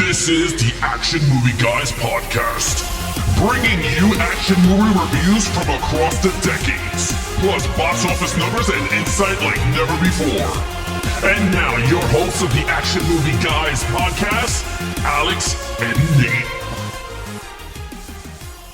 This is the Action Movie Guys podcast, bringing you action movie reviews from across the decades, plus box office numbers and insight like never before. And now, your hosts of the Action Movie Guys podcast, Alex and Nate.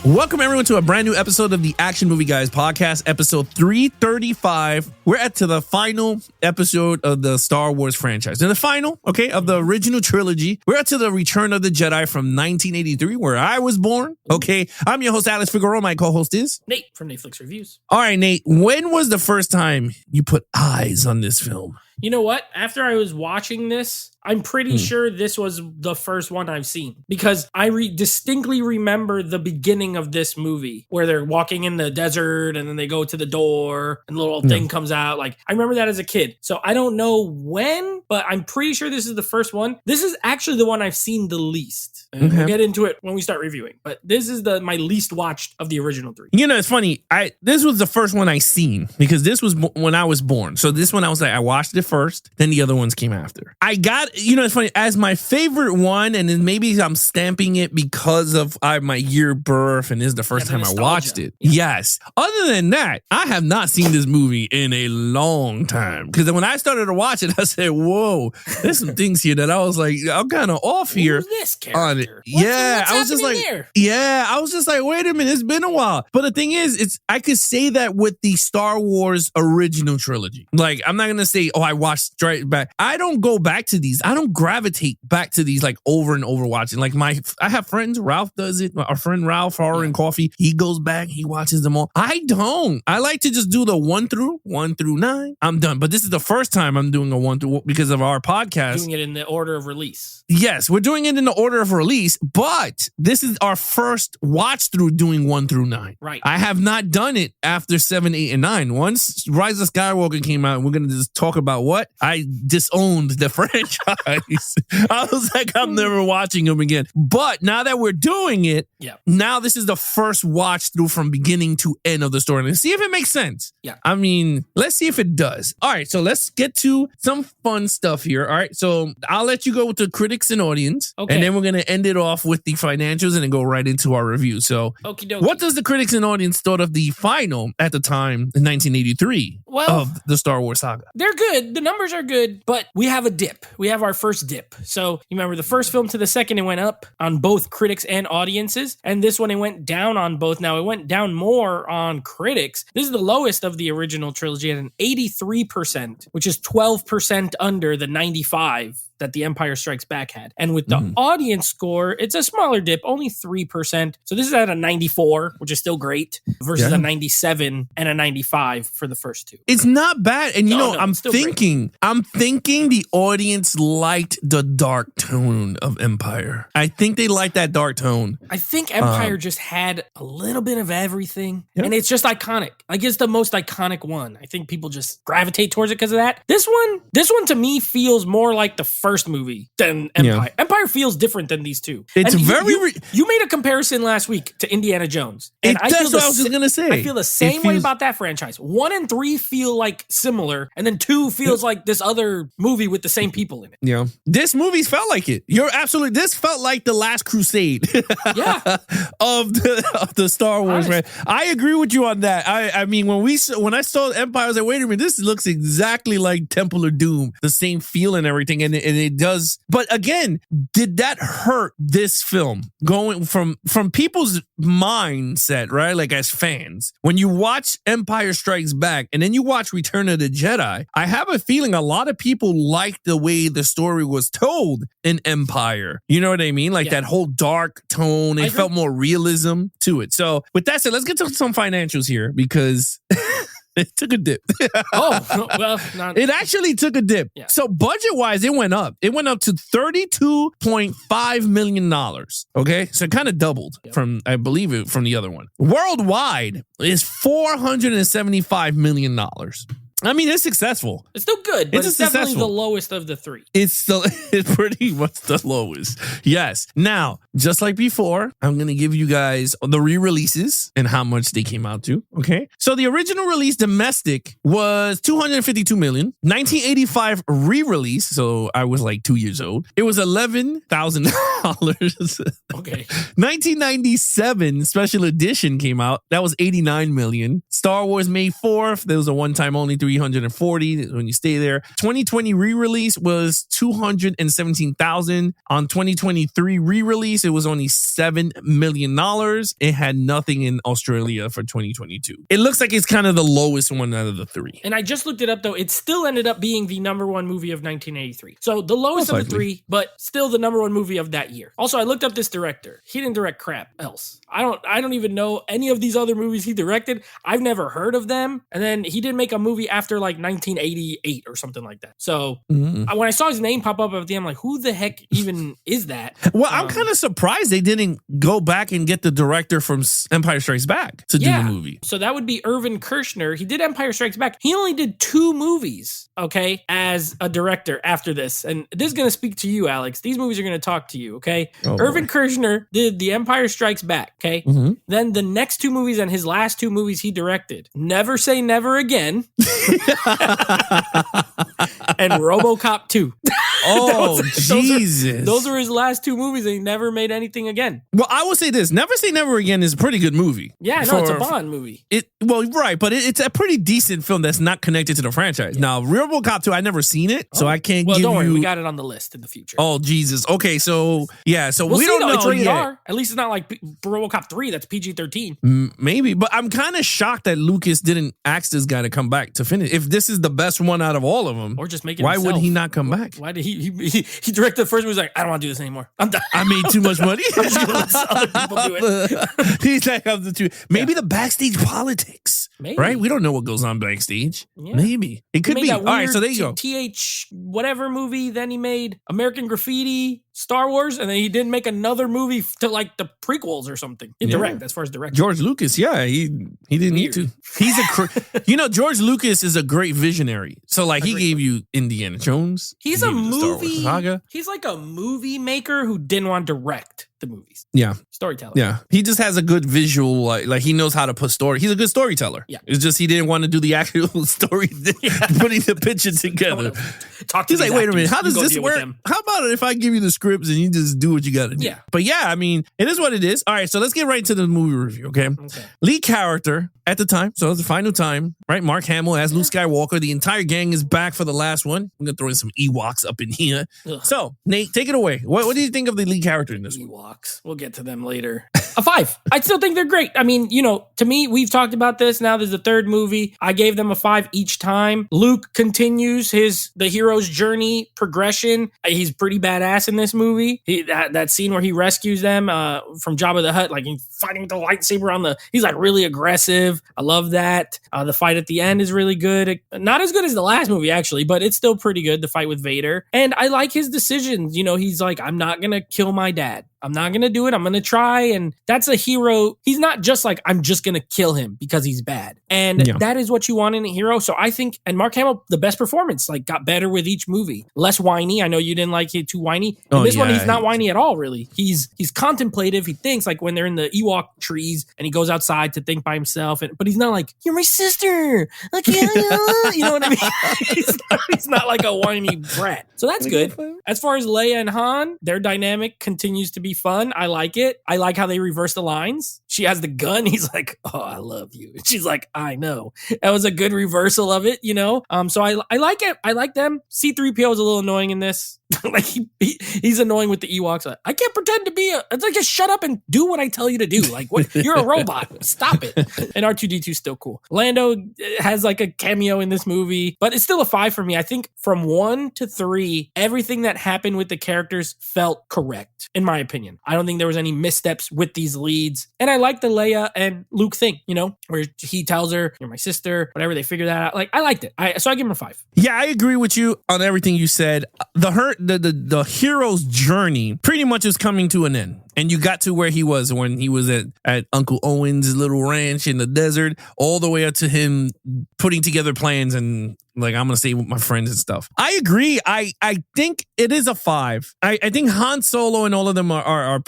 Welcome everyone to a brand new episode of the Action Movie Guys podcast, episode 335. We're at to the final episode of the Star Wars franchise. And the final, of the original trilogy. We're at to the Return of the Jedi from 1983, where I was born. Okay, I'm your host, Alex Figueroa. My co-host is Nate from Netflix Reviews. All right, Nate, when was the first time you put eyes on this film? You know what? After I was watching this, I'm pretty sure this was the first one I've seen because I distinctly remember the beginning of this movie where they're walking in the desert and then they go to the door and the little thing comes out. Like, I remember that as a kid. So I don't know when, but I'm pretty sure this is the first one. This is actually the one I've seen the least. And we'll get into it when we start reviewing. But this is my least watched of the original three. You know, it's funny. This was the first one I seen because this was when I was born. So this one I was like, I watched it first, then the other ones came after. I got, it's funny, as my favorite one, and then maybe I'm stamping it because of my year of birth, and this is the first time I watched it. Yeah. Yes. Other than that, I have not seen this movie in a long time. Because when I started to watch it, I said, whoa, there's some things here that I was like, I'm kind of off here. Who's this character? I was just like, I was just like, wait a minute, it's been a while. But the thing is, I could say that with the Star Wars original trilogy. Like, I'm not going to say, I watched straight back. I don't go back to these. I don't gravitate back to these like over and over watching. Like I have friends, Ralph does it. Our friend Ralph, Horror and Coffee, he goes back, he watches them all. I don't. I like to just do the 1 through 9. I'm done. But this is the first time I'm doing a 1 through because of our podcast. Doing it in the order of release. Yes, we're doing it in the order of release, but this is our first watch through doing 1 through 9. Right. I have not done it after 7, 8, and 9. Once Rise of Skywalker came out, we're going to just talk about what? I disowned the franchise. I was like, I'm never watching them again. But now that we're doing it, now this is the first watch through from beginning to end of the story. Let's see if it makes sense. Yeah. I mean, let's see if it does. All right, so let's get to some fun stuff here. All right, so I'll let you go with the critics and audience. Okay. And then we're going to end it off with the financials and then go right into our review. So what does the critics and audience thought of the final at the time in 1983 of the Star Wars saga? They're good. The numbers are good, but we have a dip. We have our first dip. So you remember the first film to the second, it went up on both critics and audiences. And this one, it went down on both. Now, it went down more on critics. This is the lowest of the original trilogy at an 83%, which is 12% under the 95 that The Empire Strikes Back had. And with the audience score, it's a smaller dip, only 3%. So this is at a 94, which is still great, versus a 97 and a 95 for the first two. It's not bad. And I'm thinking the audience liked the dark tone of Empire. I think they liked that dark tone. I think Empire just had a little bit of everything. And it's just iconic. Like, it's the most iconic one. I think people just gravitate towards it because of that. This one to me feels more like the first movie than Empire. Empire feels different than these two. It's you made a comparison last week to Indiana Jones. And that's what I was just going to say. I feel the same way about that franchise. 1 and 3 feel like similar, and then 2 feels like this other movie with the same people in it. Yeah. This movie felt like it. This felt like the Last Crusade of the Star Wars. Right? I agree with you on that. I mean, when I saw Empire, I was like, wait a minute, this looks exactly like Temple of Doom. The same feel and everything. And it does. But again, did that hurt this film going from people's mindset, right? Like as fans, when you watch Empire Strikes Back and then you watch Return of the Jedi, I have a feeling a lot of people liked the way the story was told in Empire. You know what I mean? Like that whole dark tone. It felt more realism to it. So with that said, let's get to some financials here because it took a dip. It actually took a dip. Yeah. So budget-wise, it went up. It went up to $32.5 million. Okay? So it kind of doubled from, I believe it, from the other one. Worldwide is $475 million. I mean, it's successful. It's still good, but it's definitely successful. the lowest of the three. It's pretty much the lowest. Yes. Now, just like before, I'm going to give you guys the re-releases and how much they came out to. Okay. So the original release domestic was $252 million. 1985 re-release. So I was like 2 years old. It was $11,000. Okay. 1997 special edition came out. That was $89 million. Star Wars May 4th. There was a one-time only 340 when you stay there. 2020 re-release was 217,000. On 2023 re-release, it was only $7 million. It had nothing in Australia for 2022. It looks like it's kind of the lowest one out of the three. And I just looked it up, though. It still ended up being the number one movie of 1983. So the lowest of the three, but still the number one movie of that year. Also, I looked up this director. He didn't direct crap else. I don't even know any of these other movies he directed. I've never heard of them. And then he didn't make a movie after like 1988 or something like that. So when I saw his name pop up at the end, I'm like, who the heck even is that? Well, I'm kind of surprised they didn't go back and get the director from Empire Strikes Back to do the movie. So that would be Irvin Kershner. He did Empire Strikes Back. He only did 2 movies, okay, as a director after this. And this is going to speak to you, Alex. These movies are going to talk to you, okay? Irvin Kershner did The Empire Strikes Back, okay? Then the next 2 movies and his last 2 movies he directed, Never Say Never Again and RoboCop 2. Oh, Jesus. Those were his last 2 movies, and he never made anything again. Well, I will say this. Never Say Never Again is a pretty good movie. Yeah, no, it's a Bond movie. But it's a pretty decent film that's not connected to the franchise. Yeah. Now, RoboCop 2, I never seen it, so I can't give you... Well, don't worry. We got it on the list in the future. Oh, Jesus. Okay, so, yeah, so we don't know it's rated yet. R. At least it's not like RoboCop 3, that's PG-13. Maybe, but I'm kind of shocked that Lucas didn't ask this guy to come back to finish. If this is the best one out of all of them, or just make it why himself. would he not come back? Why did he directed the first one? He was like, I don't want to do this anymore. I'm done. I made too much money. I'm just going to let other people do it. He's like, maybe the backstage politics. Maybe. Right? We don't know what goes on backstage. Yeah. Maybe. It could be. All right, so there you go. TH whatever movie, then he made American Graffiti, Star Wars, and then he didn't make another movie to like the prequels or something. Direct, as far as direction. George Lucas, yeah, he didn't need to. He's George Lucas is a great visionary. So like he gave you Indiana Jones. He's a movie saga. He's like a movie maker who didn't want to direct the movies. Yeah. Storyteller. Yeah. He just has a good visual, like he knows how to put story. He's a good storyteller. Yeah. It's just he didn't want to do the actual story, putting the picture together. He's like, wait a minute, how does this work? How about it if I give you the scripts and you just do what you got to do? Yeah. But yeah, I mean, it is what it is. All right, so let's get right into the movie review, okay? Lead character at the time, so it's the final time, right? Mark Hamill as Luke Skywalker. The entire gang is back for the last one. I'm going to throw in some Ewoks up in here. Ugh. So, Nate, take it away. What do you think of the lead character in this one? Ewoks. We'll get to them later. A 5. I still think they're great. I mean, to me, we've talked about this. Now there's a third movie. I gave them a 5 each time. Luke continues the hero's journey progression. He's pretty badass in this movie. That scene where he rescues them from Jabba the Hutt, like he's fighting with the lightsaber he's like really aggressive. I love that. The fight at the end is really good. Not as good as the last movie, actually, but it's still pretty good, the fight with Vader. And I like his decisions. He's like, I'm not going to kill my dad. I'm not going to do it. I'm going to try. And that's a hero. He's not just like, I'm just going to kill him because he's bad. And that is what you want in a hero. So I think, and Mark Hamill, the best performance, like got better with each movie. Less whiny. I know you didn't like it too whiny. In this one, he's not whiny at all, really. He's contemplative. He thinks like when they're in the Ewok trees and he goes outside to think by himself. But he's not like, you're my sister. Like, you know what I mean? He's not like a whiny brat. So that's good. As far as Leia and Han, their dynamic continues to be fun. I like it. I like how they reverse the lines. She has the gun. He's like, oh, I love you. And she's like, I know. That was a good reversal of it, So I like it. I like them. C-3PO is a little annoying in this. Like he's annoying with the Ewoks. I can't pretend to be it's like, just shut up and do what I tell you to do. Like, what? You're a robot. Stop it. And R2-D2 is still cool. Lando has like a cameo in this movie, but it's still a 5 for me. I think from 1 to 3, everything that happened with the characters felt correct, in my opinion. I don't think there was any missteps with these leads. And I like the Leia and Luke thing, where he tells her, you're my sister, whatever, they figure that out. Like, I liked it. So I give him a 5. Yeah, I agree with you on everything you said. The hero's journey pretty much is coming to an end. and you got to where he was when he was at Uncle Owen's little ranch in the desert, all the way up to him putting together plans and like, I'm going to stay with my friends and stuff. I agree. I think it is a 5. I think Han Solo and all of them are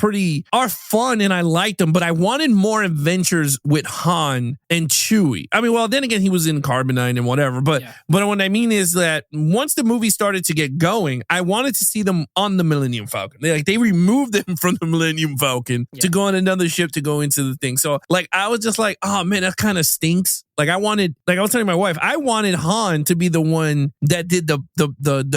fun and I like them, but I wanted more adventures with Han and Chewie. I mean, well, then again, he was in Carbonite and whatever, but what I mean is that once the movie started to get going, I wanted to see them on the Millennium Falcon. They removed them from the Millennium Falcon to go on another ship to go into the thing. So like, I was just like, oh man, that kind of stinks. Like I was telling my wife, I wanted Han to be the one that did the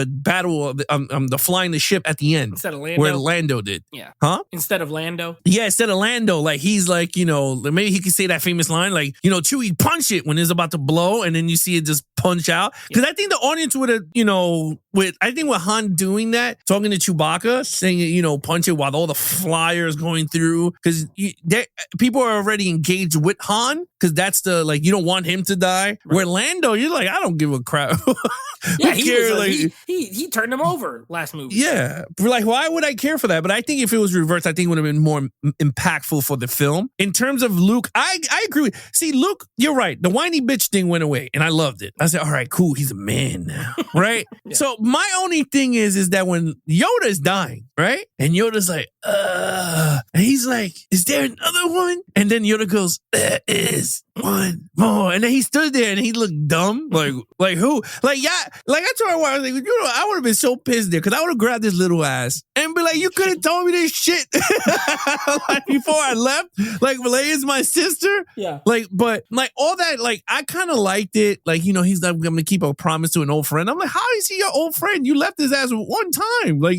battle of the flying the ship at the end. Instead of Lando. Where Lando did. Yeah. Huh? Instead of Lando. Yeah, instead of Lando. Like he's like, maybe he could say that famous line, like, Chewie punch it when it's about to blow and then you see it just punch out. Because I think the audience would have, with Han doing that, talking to Chewbacca, saying, punch it while all the flyers going through. Because people are already engaged with Han. Because that's you don't want him to die. Right. Where Lando, you're like, I don't give a crap. Yeah, he turned him over last movie. Yeah. Like, why would I care for that? But I think if it was reversed, I think it would have been more impactful for the film. In terms of Luke, I agree with. See, Luke, you're right. The whiny bitch thing went away, and I loved it. I said, all right, cool. He's a man now, right? Yeah. So my only thing is that when Yoda's dying, right? And Yoda's like, and he's like, is there another one? And then Yoda goes, there is one more. And then he stood there and he looked dumb. Like who? Like, yeah. Like I told my wife, I was like, I would have been so pissed there because I would have grabbed his little ass and be like, you could have told me this shit like before I left. Like, Leia's my sister. Yeah. Like, but like all that, like I kind of liked it. Like, he's like, I'm going to keep a promise to an old friend. I'm like, how is he your old friend? You left his ass one time. Like,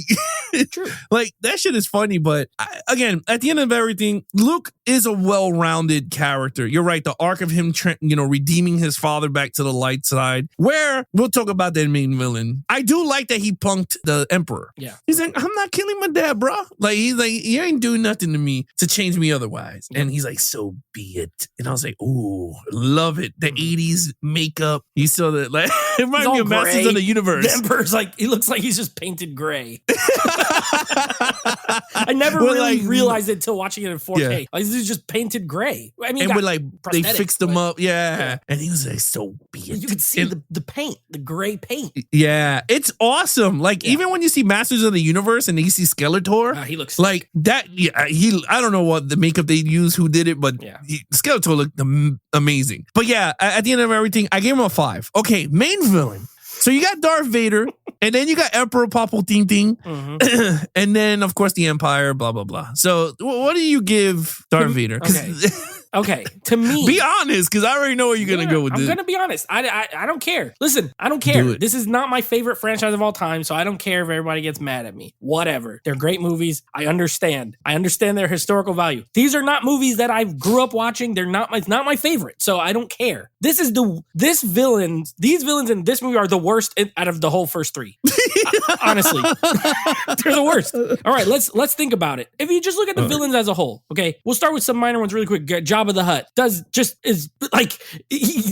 true. Like that shit is funny. But again, at the end of everything, Luke is a well-rounded character. You're right. The arc of him, redeeming his father back to the light side, where we'll talk about that main villain. I do like that he punked the Emperor. Yeah. He's like, I'm not killing my dad, bro. Like, he's like, you ain't doing nothing to me to change me otherwise. Yeah. And he's like, so be it. And I was like, ooh, love it. The 80s makeup. You saw that. Like, it reminds me of Masters of the Universe. The Emperor's like, he looks like he's just painted gray. I never really realized it until watching it in 4K. Yeah. Like, this is just painted gray. I mean, and they fixed him up. Yeah. And he was like, so be it. You could see the paint, the gray paint. Yeah. It's awesome. Like, even when you see Masters of the Universe and you see Skeletor, he looks like sick. that. Yeah. I don't know what the makeup they used, who did it, but Skeletor looked amazing. But yeah, at the end of everything, I gave him a 5. Okay. Main villain. So you got Darth Vader, and then you got Emperor Palpatine, and then, of course, the Empire, blah, blah, blah. So what do you give Darth Vader? Okay, to me... Be honest, because I already know where you're going to go with this. I'm going to be honest. I don't care. Listen, I don't care. This is not my favorite franchise of all time, so I don't care if everybody gets mad at me. Whatever. They're great movies. I understand. I understand their historical value. These are not movies that I grew up watching. It's not my favorite, so I don't care. These villains in this movie are the worst out of the whole first 3. Honestly. They're the worst. All right, let's think about it. If you just look at the villains as a whole, okay? We'll start with some minor ones really quick. Jabba the Hutt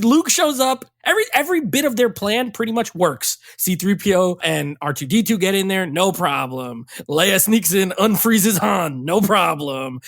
Luke shows up. Every bit of their plan pretty much works. C-3PO and R2-D2 get in there, no problem. Leia sneaks in, unfreezes Han, no problem.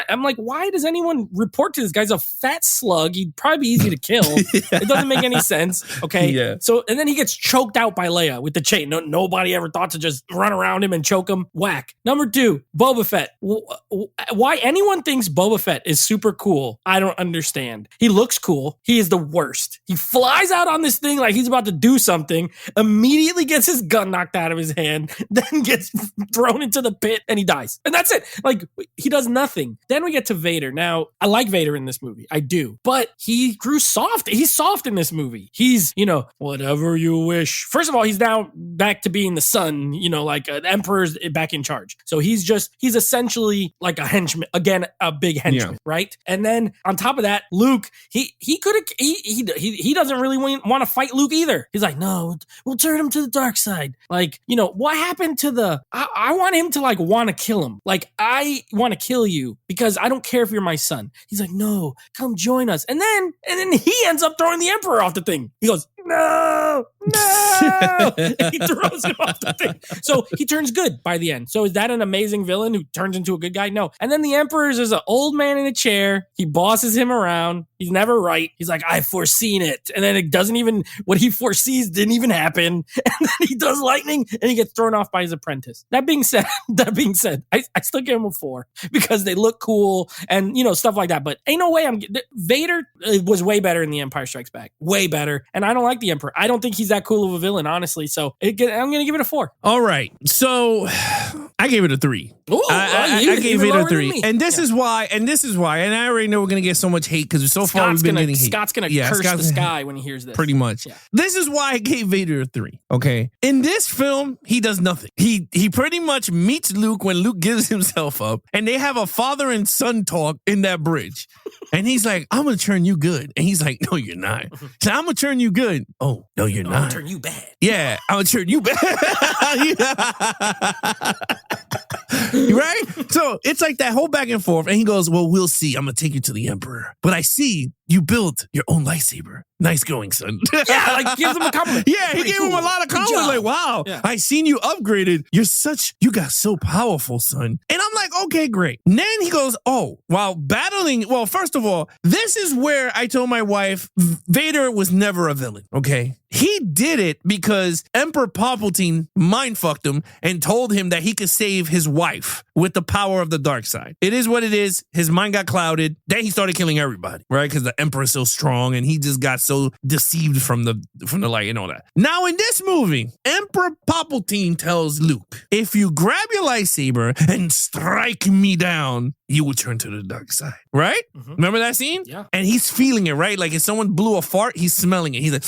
I'm like, why does anyone report to this guy's a fat slug? He'd probably be easy to kill. It doesn't make any sense. Okay. Yeah. So, and then he gets choked out by Leia with the chain. Nobody ever thought to just run around him and choke him. Whack. Number 2, Boba Fett. Why anyone thinks Boba Fett is super cool, I don't understand. He looks cool. He is the worst. He flies out on this thing like he's about to do something, immediately gets his gun knocked out of his hand, then gets thrown into the pit, and he dies. And that's it. Like, he does nothing. Then we get to Vader. Now, I like Vader in this movie. I do. But he grew soft. He's soft in this movie. He's, whatever you wish. First of all, he's now back to being the son, the Emperor's back in charge. So he's essentially like a henchman. Again, a big henchman, right? And then on top of that, Luke, he doesn't really want to fight Luke either. He's like, no, we'll turn him to the dark side. Like, what happened to I want him to want to kill him. Like, I want to kill you because I don't care if you're my son. He's like, no, come join us. And then he ends up throwing the Emperor off the thing. He goes, no. no! And he throws him off the thing. So he turns good by the end. So is that an amazing villain who turns into a good guy? No. And then the Emperor is an old man in a chair. He bosses him around. He's never right. He's like, I've foreseen it. And then it doesn't even, what he foresees didn't even happen. And then he does lightning and he gets thrown off by his apprentice. That being said, I still give him a 4 because they look cool and, stuff like that. But ain't no way Vader was way better in The Empire Strikes Back. Way better. And I don't like the Emperor. I don't think he's that cool of a villain, honestly. So I'm going to give it a 4. All right. So I gave it a 3. Ooh, I gave it a 3. And this is why, and I already know we're going to get so much hate because so far we've been getting hate. Scott's going to curse the sky when he hears this. Pretty much. Yeah. This is why I gave Vader a 3. Okay. In this film, he does nothing. He pretty much meets Luke when Luke gives himself up, and they have a father and son talk in that bridge. And he's like, I'm going to turn you good. And he's like, no, you're not. So I'm going to turn you good. Oh, no, you're not. I'm going to turn you bad. Yeah, I'm going to turn you bad. Right? So it's like that whole back and forth. And he goes, well, we'll see. I'm going to take you to the Emperor. But I see you built your own lightsaber. Nice going, son. Yeah, like gives him a compliment. Yeah, he gave him a lot of compliments. Like, wow, yeah. I seen you upgraded. You got so powerful, son. And I'm like, okay, great. And then he goes, oh, while battling, well, first of all, this is where I told my wife, Vader was never a villain, okay? He did it because Emperor Palpatine mind-fucked him and told him that he could save his wife with the power of the dark side. It is what it is. His mind got clouded. Then he started killing everybody, right? Because the Emperor is so strong and he just got so deceived from the light and all that. Now in this movie, Emperor Palpatine tells Luke, if you grab your lightsaber and strike me down, you will turn to the dark side, right? Mm-hmm. Remember that scene? Yeah. And he's feeling it, right? Like if someone blew a fart, he's smelling it. He's like,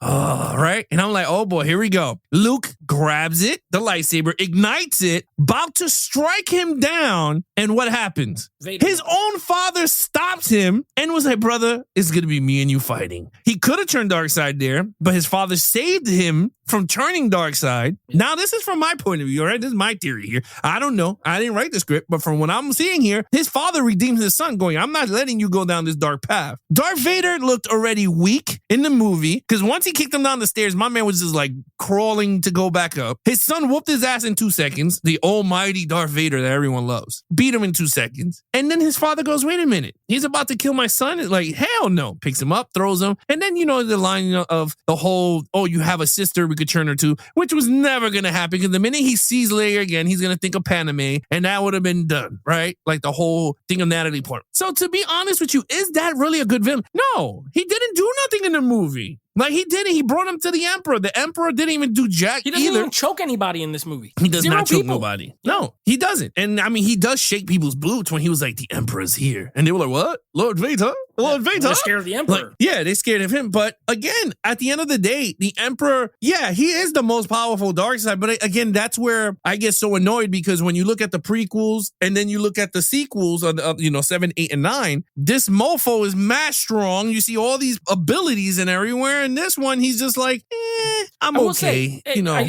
oh, right? And I'm like, oh boy, here we go. Luke grabs it, the lightsaber, ignites it, about to strike him down. And what happens? Vader. His own father stops him and was like, brother, it's going to be me and you fighting. He could have turned dark side there, but his father saved him from turning dark side. Yeah. Now, this is from my point of view, all right? This is my theory here. I don't know. I didn't write the script, but from what I'm seeing here, his father redeemed his son going, I'm not letting you go down this dark path. Darth Vader looked already weak in the movie because once he kicked him down the stairs, my man was just like crawling to go back up. His son whooped his ass in 2 seconds. The almighty Darth Vader that everyone loves. Beat him in 2 seconds. And then his father goes, wait a minute. He's about to kill my son? It's like, hell no. Picks him up, throws him. And then, the line of the whole, oh, you have a sister we could turn her to, which was never going to happen because the minute he sees Leia again, he's going to think of Padme and that would have been done, right? Like the whole thing of Natalie Portman. So to be honest with you, is that really a good villain? No, he didn't do nothing in the movie. Like he didn't. He brought him to the Emperor. The Emperor didn't even do jack He doesn't either. even choke anybody in this movie. He does Zero not choke people. nobody. No, he doesn't. And I mean, he does shake people's boots when he was like, the Emperor's here. And they were like, what? Lord Vader? Lord Vader? They're scared of the Emperor. Like, yeah, they're scared of him. But again, at the end of the day, the Emperor, yeah, he is the most powerful dark side. But again, that's where I get so annoyed because when you look at the prequels and then you look at the sequels of 7, 8, and 9, this mofo is mad strong. You see all these abilities and everywhere. And this one, he's just like, I'm okay.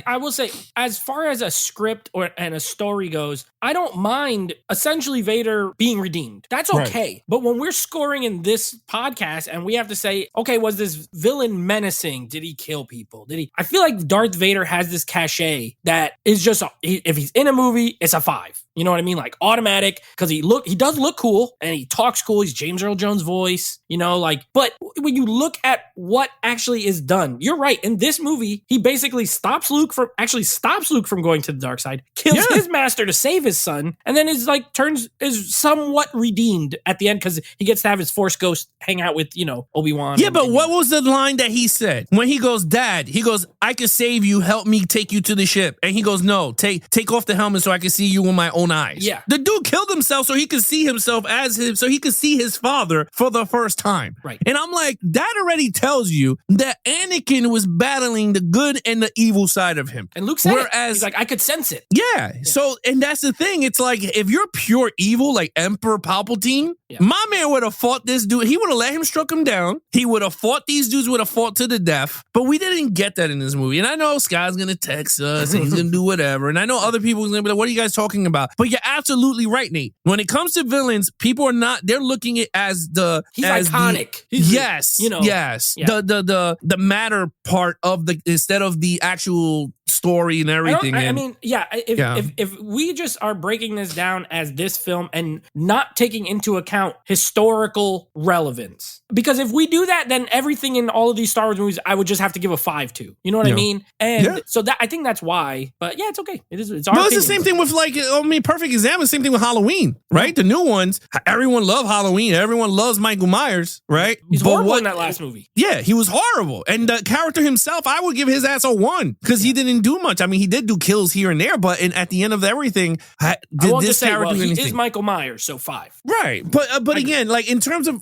I will say, as far as a script and a story goes, I don't mind essentially Vader being redeemed. That's okay. Right. But when we're scoring in this podcast and we have to say, okay, was this villain menacing? Did he kill people? I feel like Darth Vader has this cachet that is just, if he's in a movie, it's a 5. You know what I mean? Like automatic, because he does look cool and he talks cool. He's James Earl Jones' voice, but when you look at what actually is done, you're right. In this movie, he basically stops Luke from going to the dark side, kills his master to save his son, and then is somewhat redeemed at the end because he gets to have his Force ghost hang out with, Obi-Wan. Yeah, but what was the line that he said? When he goes, Dad, he goes, I can save you, help me take you to the ship. And he goes, no, take off the helmet so I can see you with my own eyes. Yeah. The dude killed himself so he could see himself as him, so he could see his father for the first time. Right. And I'm like, that already tells you that Anakin was battling the good and the evil side of him. And Luke said he's like, I could sense it. Yeah. So, and that's the thing. It's like, if you're pure evil, like Emperor Palpatine, my man would have fought this dude He would have let him struck him down. He would have fought these dudes, would have fought to the death. But we didn't get that in this movie. And I know Sky's going to text us and he's going to do whatever. And I know other people are going to be like, what are you guys talking about? But you're absolutely right, Nate. When it comes to villains, people are not, they're looking at it as the... He's iconic. Yes. The matter part of the, instead of the actual story and everything. If we just are breaking this down as this film and not taking into account historical relevance, because if we do that, then everything in all of these Star Wars movies I would just have to give a 5 to. You know what I mean? And so that, I think that's why. But yeah, it's okay. It's our opinion. It's the same thing with perfect example. Same thing with Halloween, right? The new ones, everyone loved Halloween. Everyone loves Michael Myers, right? He's horrible in that last movie. Yeah, he was horrible. And the character himself, I would give his ass a 1 because he didn't do much. I mean, he did do kills here and there, but at the end of everything, he is Michael Myers, so 5. Right. But again, like in terms of,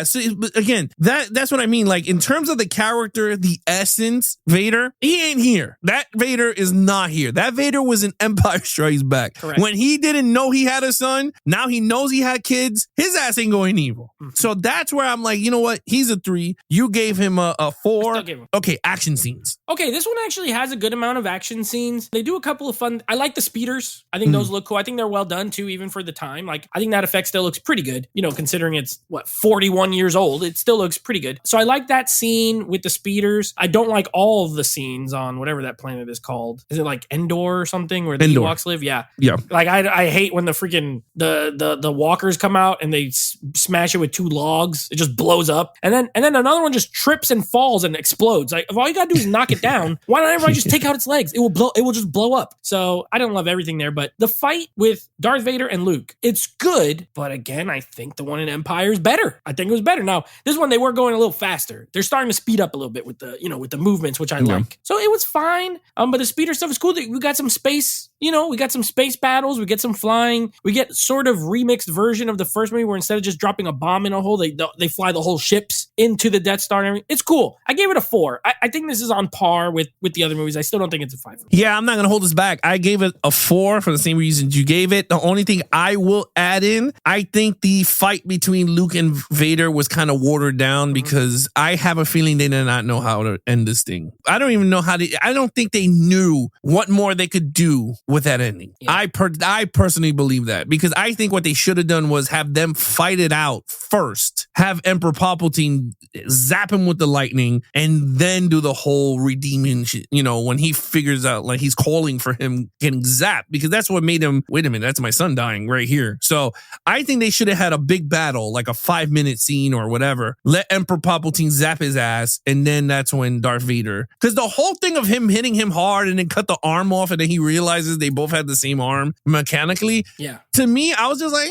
so again, that's what I mean. Like in terms of the character, the essence, Vader, he ain't here. That Vader is not here. That Vader was in Empire Strikes Back. Correct. When he didn't know he had a son, now he knows he had kids, his ass ain't going evil. Mm-hmm. So that's where I'm like, you know what? He's a 3. You gave him a 4. Okay, action scenes. Okay, this one actually has a good amount of action scenes. They do a couple of fun. I like the speeders. I think those look cool. I think they're well done too, even for the time. Like, I think that effect still looks pretty good. You know, considering it's 41 years old, it still looks pretty good. So I like that scene with the speeders. I don't like all of the scenes on whatever that planet is called. Is it like Endor or something where the Ewoks live? Yeah. Like I hate when the freaking the walkers come out and they smash it with 2 logs. It just blows up, and then another one just trips and falls and explodes. Like, if all you gotta do is knock it down, why not everybody just take out its legs? It will just blow up. So I don't love everything there, but the fight with Darth Vader and Luke, it's good. But again, I think the one in Empire is better. I think it was better. Now, this one, they were going a little faster. They're starting to speed up a little bit with the movements, which I like. So it was fine. But the speeder stuff is cool. We got some space, we got some space battles. We get some flying. We get sort of remixed version of the first movie where instead of just dropping a bomb in a hole, they fly the whole ships into the Death Star and everything. It's cool. I gave it a 4. I think this is on par with the other movies. I still don't think it's a 5. Yeah, I'm not going to hold this back. I gave it a 4 for the same reasons you gave it. The only thing I will add in, I think the fight between Luke and Vader was kind of watered down because I have a feeling they did not know how to end this thing. I don't even know I don't think they knew what more they could do with that ending. Yeah. I personally believe that, because I think what they should have done was have them fight it out first, have Emperor Palpatine zap him with the lightning, and then do the whole redeeming shit, when he figures out, like, he's calling for him getting zapped, because that's what made him, wait a minute, that's my son dying right here. So I think they should have had a big battle, like a 5-minute scene or whatever, let Emperor Palpatine zap his ass, and then that's when Darth Vader, because the whole thing of him hitting him hard and then cut the arm off and then he realizes they both had the same arm mechanically. Yeah. To me, I was just like,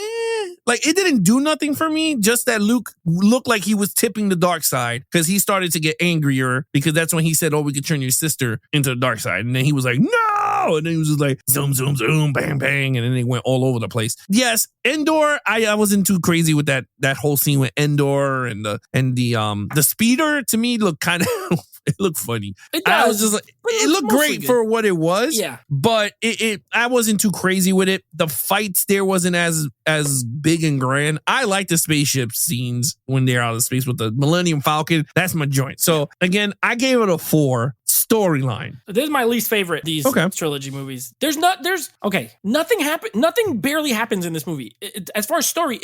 like, it didn't do nothing for me. Just that Luke looked like he was tipping the dark side, because he started to get angrier, because that's when he said, we could turn your sister into the dark side. And then he was like, no. And then he was just like, zoom, zoom, zoom, bang, bang. And then they went all over the place. Yes, Endor, I wasn't too crazy with that whole scene with Endor and the speeder. To me, looked kind of it looked funny. It does. I was just like, it looked great good for what it was. Yeah. But I wasn't too crazy with it. The fights there wasn't as big and grand. I like the spaceship scenes when they're out of space with the Millennium Falcon. That's my joint. So again, I gave it a 4. Storyline. This is my least favorite, these trilogy movies. Nothing barely happens in this movie. As far as story,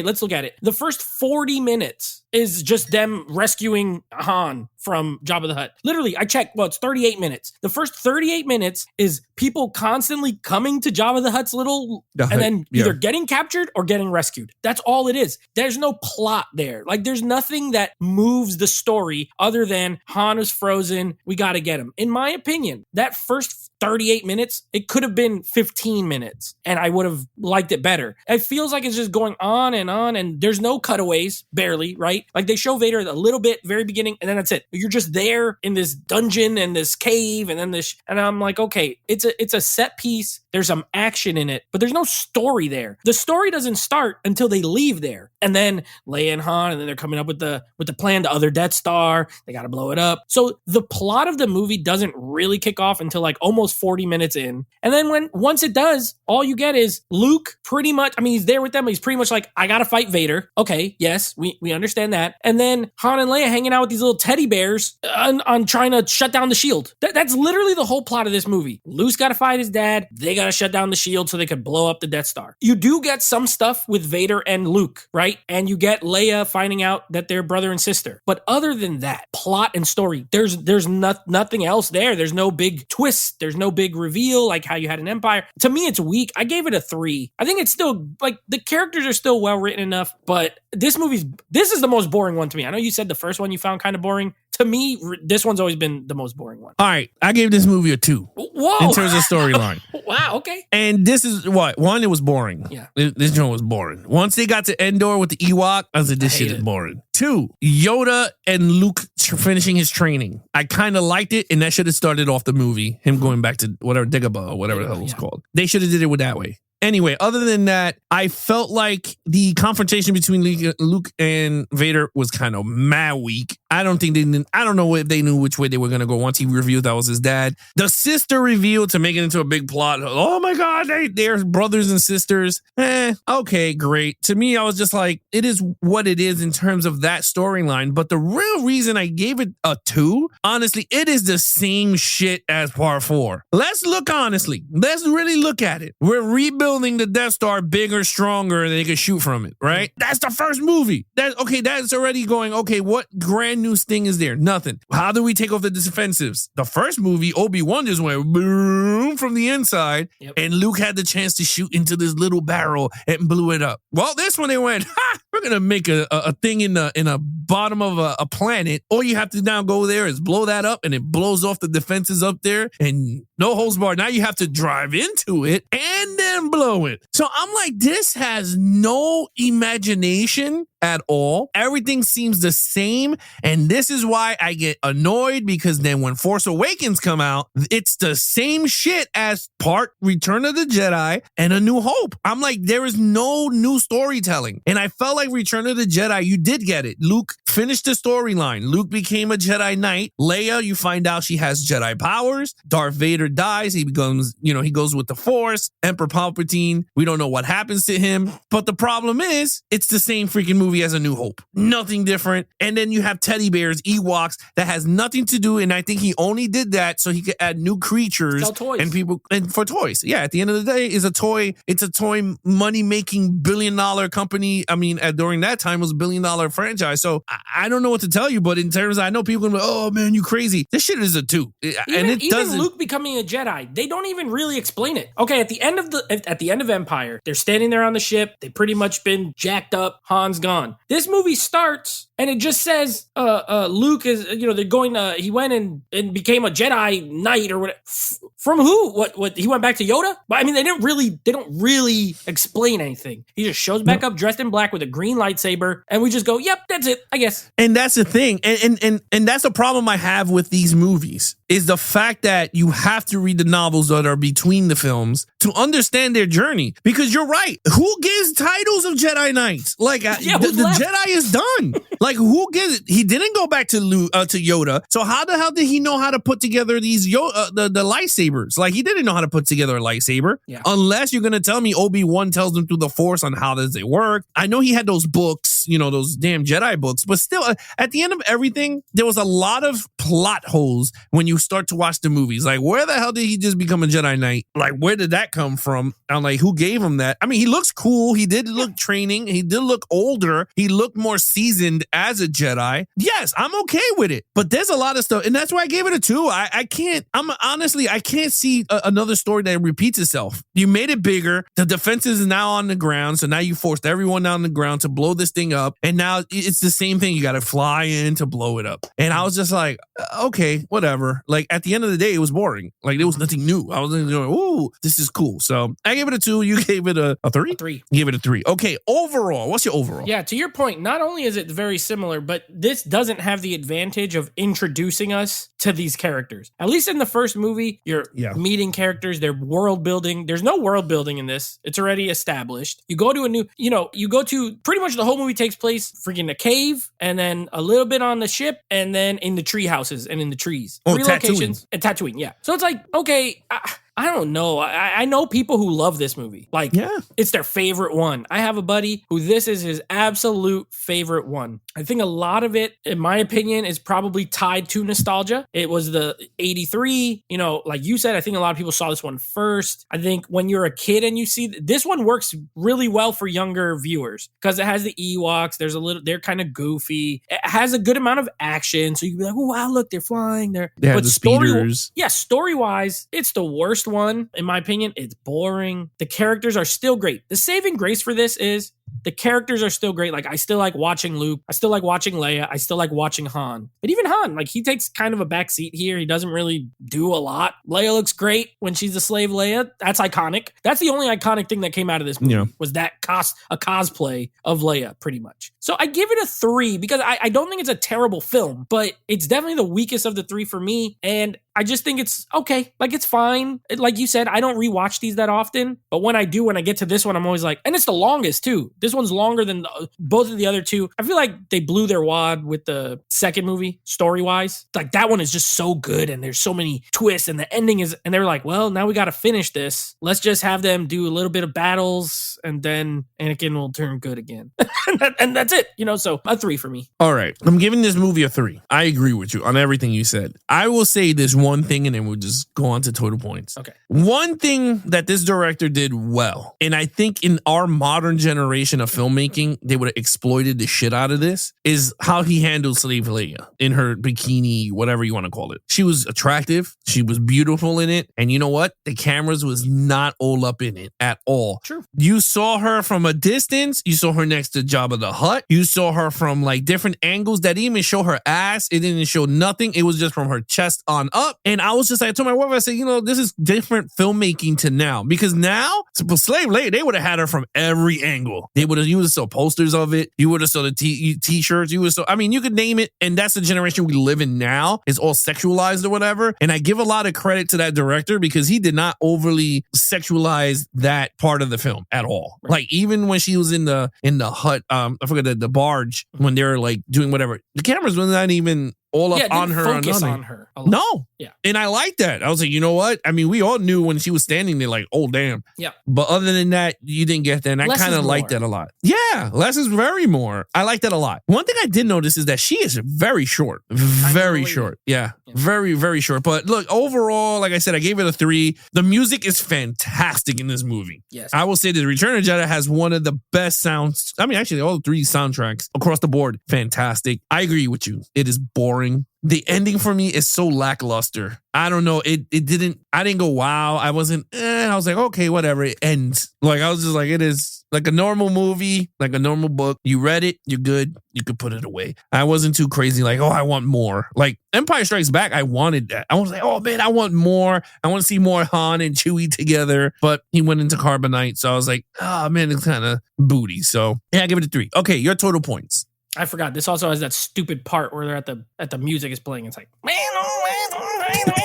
let's look at it. The first 40 minutes is just them rescuing Han from Jabba the Hutt. Literally, I checked, it's 38 minutes. The first 38 minutes is people constantly coming to Jabba the Hutt's and then either getting captured or getting rescued. That's all it is. There's no plot there. Like, there's nothing that moves the story other than Han is frozen. We got to get him. In my opinion, that first 38 minutes, it could have been 15 minutes and I would have liked it better. It feels like it's just going on and there's no cutaways, barely, right? Like, they show Vader a little bit, very beginning, and then that's it. you're just there in this dungeon and this cave and then this, and I'm like, okay, it's a set piece. There's some action in it, but there's no story there. The story doesn't start until they leave there. And then Leia and Han, and then they're coming up with the plan, the other Death Star. They got to blow it up. So the plot of the movie doesn't really kick off until like almost 40 minutes in. And then once it does, all you get is Luke pretty much, I mean, he's there with them. But he's pretty much like, I got to fight Vader. Okay, yes, we understand that. And then Han and Leia hanging out with these little teddy bears on trying to shut down the shield. That's literally the whole plot of this movie. Luke's got to fight his dad. They got to shut down the shield so they could blow up the Death Star. You do get some stuff with Vader and Luke, right? And you get Leia finding out that they're brother and sister. But other than that, plot and story, there's nothing else there. There's no big twist. There's no big reveal like how you had in Empire. To me, it's weak. I gave it a 3. I think it's still, like, the characters are still well written enough, but this is the most boring one to me. I know you said the first one you found kind of boring. To me, this one's always been the most boring one. All right, I gave this movie a 2. Whoa! In terms of storyline. Wow, okay. And this is what? One, it was boring. Yeah. This joint was boring. Once they got to Endor with the Ewok, I was like, this shit is boring. 2, Yoda and Luke finishing his training. I kind of liked it, and that should have started off the movie. Him going back to whatever, Dagobah or whatever the hell it was called. They should have did it that way. Anyway, other than that, I felt like the confrontation between Luke and Vader was kind of mad weak. I don't know if they knew which way they were going to go once he revealed that was his dad. The sister reveal to make it into a big plot. Oh my God, they're brothers and sisters. Okay, great. To me, I was just like, it is what it is in terms of that storyline. But the real reason I gave it a 2, honestly, it is the same shit as Part 4. Let's look honestly. Let's really look at it. We're rebuilding the Death Star bigger, stronger, and they can shoot from it, right? That's the first movie. That's already going, okay, what grand new thing is there? Nothing. How do we take off the defensives? The first movie, Obi-Wan just went boom from the inside, and Luke had the chance to shoot into this little barrel and blew it up. Well, this one they went, we're going to make a thing in a bottom of a planet. All you have to now go there is blow that up, and it blows off the defenses up there, and no holds barred. Now you have to drive into it and then blow it. So I'm like, this has no imagination at all. Everything seems the same. And this is why I get annoyed, because then when Force Awakens come out, it's the same shit as part Return of the Jedi and A New Hope. I'm like, there is no new storytelling. And I felt like Return of the Jedi, you did get it. Luke finished the storyline. Luke became a Jedi Knight. Leia, you find out she has Jedi powers. Darth Vader dies. He becomes, he goes with the Force. Emperor Palpatine, we don't know what happens to him. But the problem is, it's the same freaking movie as A New Hope. Nothing different. And then you have teddy bears, Ewoks, that has nothing to do. And I think he only did that so he could add new creatures and people, and for toys. Yeah, at the end of the day, it's a toy money-making billion-dollar company. I mean, during that time, it was a billion-dollar franchise. So I don't know what to tell you, but in terms of, I know people are like, oh man, you crazy. This shit is a 2. Even Luke becoming a Jedi, they don't even really explain it. Okay, at the end of Empire, they're standing there on the ship. They've pretty much been jacked up. Han's gone. This movie starts and it just says Luke is, they're going he went and became a Jedi Knight or whatever. From who? What he went back to Yoda? But I mean, they don't really explain anything. He just shows back up dressed in black with a green lightsaber, and we just go, yep, that's it, I guess. And that's the thing. And that's the problem I have with these movies, is the fact that you have to read the novels that are between the films to understand their journey. Because you're right. Who gives titles of Jedi Knights? Like, the Jedi is done. Like, who gives it? He didn't go back to Yoda. So how the hell did he know how to put together these the lightsabers? Like, he didn't know how to put together a lightsaber. Yeah. Unless you're going to tell me Obi-Wan tells him through the Force on how does it work. I know he had those books, those damn Jedi books, but still, at the end of everything, there was a lot of plot holes when you start to watch the movies. Like, where the hell did he just become a Jedi Knight? Like, where did that come from? I'm like, who gave him that? I mean, he looks cool. He did look training. He did look older. He looked more seasoned as a Jedi. Yes, I'm okay with it. But there's a lot of stuff, and that's why I gave it a 2. I can't see another story that repeats itself. You made it bigger. The defense is now on the ground, so now you forced everyone down on the ground to blow this thing blowing up, and now it's the same thing. You got to fly in to blow it up. And I was just like, okay, whatever. Like at the end of the day, it was boring. Like there was nothing new. I was going, ooh, this is cool. So I gave it a 2. You gave it a 3? A 3. You gave it a 3. Okay, overall, what's your overall? Yeah, to your point, not only is it very similar, but this doesn't have the advantage of introducing us to these characters. At least in the first movie, you're meeting characters, they're world building. There's no world building in this. It's already established. You go to a new, you go to pretty much the whole movie takes place freaking a cave and then a little bit on the ship and then in the tree houses and in the trees. Oh, 3 locations. And Tatooine, yeah. So it's like, okay, I don't know. I know people who love this movie. Like, it's their favorite one. I have a buddy who this is his absolute favorite one. I think a lot of it, in my opinion, is probably tied to nostalgia. It was the 83, like you said, I think a lot of people saw this one first. I think when you're a kid and you see this one works really well for younger viewers because it has the Ewoks. They're kind of goofy. It has a good amount of action. So you can be like, oh, wow, look, they're flying. They have the speeders. Yeah, story-wise, it's the worst one, in my opinion. It's boring. The characters are still great. The saving grace for this is the characters are still great. Like, I still like watching Luke. I still like watching Leia. I still like watching Han. But even Han, like, he takes kind of a back seat here. He doesn't really do a lot. Leia looks great when she's the slave Leia. That's iconic. That's the only iconic thing that came out of this movie was that a cosplay of Leia, pretty much. So I give it a 3 because I don't think it's a terrible film, but it's definitely the weakest of the 3 for me. And I just think it's okay. Like, it's fine. Like you said, I don't rewatch these that often, but when I do, when I get to this one, I'm always like, and it's the longest too. This one's longer than both of the other two. I feel like they blew their wad with the second movie, story-wise. Like, that one is just so good, and there's so many twists, and the ending is, and they were like, well, now we got to finish this. Let's just have them do a little bit of battles, and then Anakin will turn good again. and that's it, so a 3 for me. All right. I'm giving this movie a 3. I agree with you on everything you said. I will say this one thing, and then we'll just go on to total points. Okay. One thing that this director did well, and I think in our modern generation of filmmaking, they would have exploited the shit out of this, is how he handled Slave Leia in her bikini, whatever you want to call it. She was attractive. She was beautiful in it. And you know what? The cameras was not all up in it at all. True. You saw her from a distance. You saw her next to Jabba the Hutt. You saw her from like different angles that didn't even show her ass. It didn't show nothing. It was just from her chest on up. And I was just like, I told my wife, I said, this is different filmmaking to now. Because now, Slave Leia, they would have had her from every angle. You would have saw posters of it. You would have saw the t-shirts. You could name it. And that's the generation we live in now. It's all sexualized or whatever. And I give a lot of credit to that director because he did not overly sexualize that part of the film at all. Right. Like, even when she was in the hut, I forget the barge, when they were like doing whatever, the cameras were not even all up on her. Focus on her. No. Yeah. And I like that. I was like, you know what? I mean, we all knew when she was standing there like, oh, damn. Yeah. But other than that, you didn't get that. And I kind of like that a lot. Yeah. Less is very more. I like that a lot. One thing I did notice is that she is very short. Very short. Yeah. Very, very short. But look, overall, like I said, I gave it a 3. The music is fantastic in this movie. Yes. I will say that Return of the Jedi has one of the best sounds. I mean, actually, all 3 soundtracks across the board, fantastic. I agree with you. It is boring. The ending for me is so lackluster. I don't know. I didn't go, wow. I wasn't, I was like, okay, whatever. It ends. Like, I was just like, it is like a normal movie, like a normal book. You read it, you're good. You could put it away. I wasn't too crazy like, oh, I want more. Like Empire Strikes Back, I wanted that. I was like, oh man, I want more. I want to see more Han and Chewie together. But he went into Carbonite. So I was like, oh man, it's kind of booty. So yeah, I give it a 3. Okay, your total points. I forgot. This also has that stupid part where they're at the music is playing. It's like,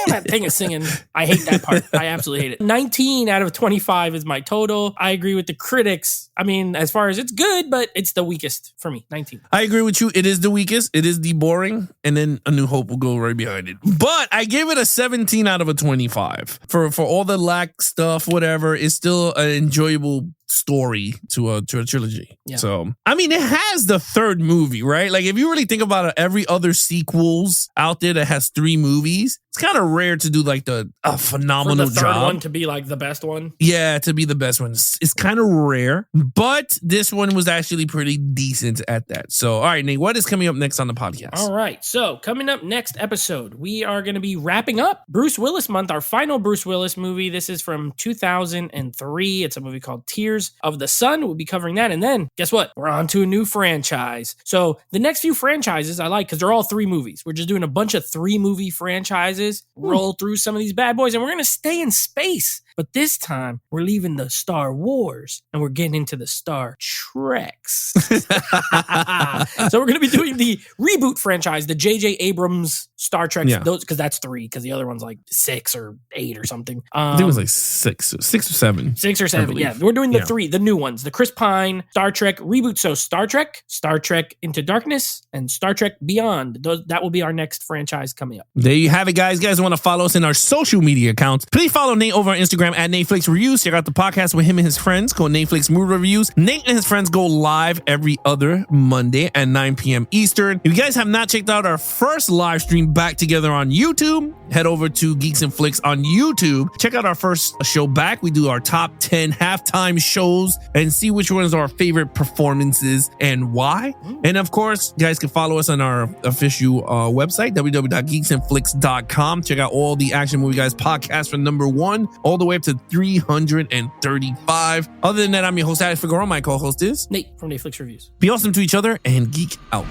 that thing is singing. I hate that part. I absolutely hate it. 19 out of 25 is my total. I agree with the critics. I mean, as far as it's good, but it's the weakest for me. 19. I agree with you. It is the weakest. It is the boring. And then A New Hope will go right behind it. But I gave it a 17 out of a 25. For all the lack stuff, whatever, it's still an enjoyable story to a trilogy. Yeah. So, I mean, it has the third movie, right? Like, if you really think about it, every other sequels out there that has 3 movies, it's kind of rare to do like a phenomenal For the third job. one to be like the best one. Yeah, to be the best one. It's kind of rare, but this one was actually pretty decent at that. So, all right, Nate, what is coming up next on the podcast? All right. So, coming up next episode, we are going to be wrapping up Bruce Willis month, our final Bruce Willis movie. This is from 2003. It's a movie called Tears Warriors of the Sun. We'll be covering that. And then guess what? We're on to a new franchise. So the next few franchises I like because they're all 3 movies. We're just doing a bunch of 3-movie franchises, roll through some of these bad boys, and we're going to stay in space. But this time, we're leaving the Star Wars and we're getting into the Star Treks. So we're going to be doing the reboot franchise, the J.J. Abrams Star Trek, those because that's 3, because the other one's like 6 or 8 or something. I think it was like 6 or 7. 6 or 7, yeah. We're doing the 3, the new ones, the Chris Pine Star Trek reboot. So Star Trek Into Darkness, and Star Trek Beyond. That will be our next franchise coming up. There you have it, guys. You guys want to follow us in our social media accounts? Please follow Nate over on Instagram at Netflix Reviews. Check out the podcast with him and his friends called Netflix Movie Reviews. Nate and his friends go live every other Monday at 9 p.m. Eastern. If you guys have not checked out our first live stream back together on YouTube, head over to Geeks and Flicks on YouTube. Check out our first show back. We do our top 10 halftime shows and see which ones are our favorite performances and why. And of course, you guys can follow us on our official website, www.geeksandflicks.com. Check out all the Action Movie Guys podcasts from number 1 all the way up to 335. Other than that, I'm your host, Alex Figueroa. My co-host is Nate from Netflix Reviews. Be awesome to each other and geek out.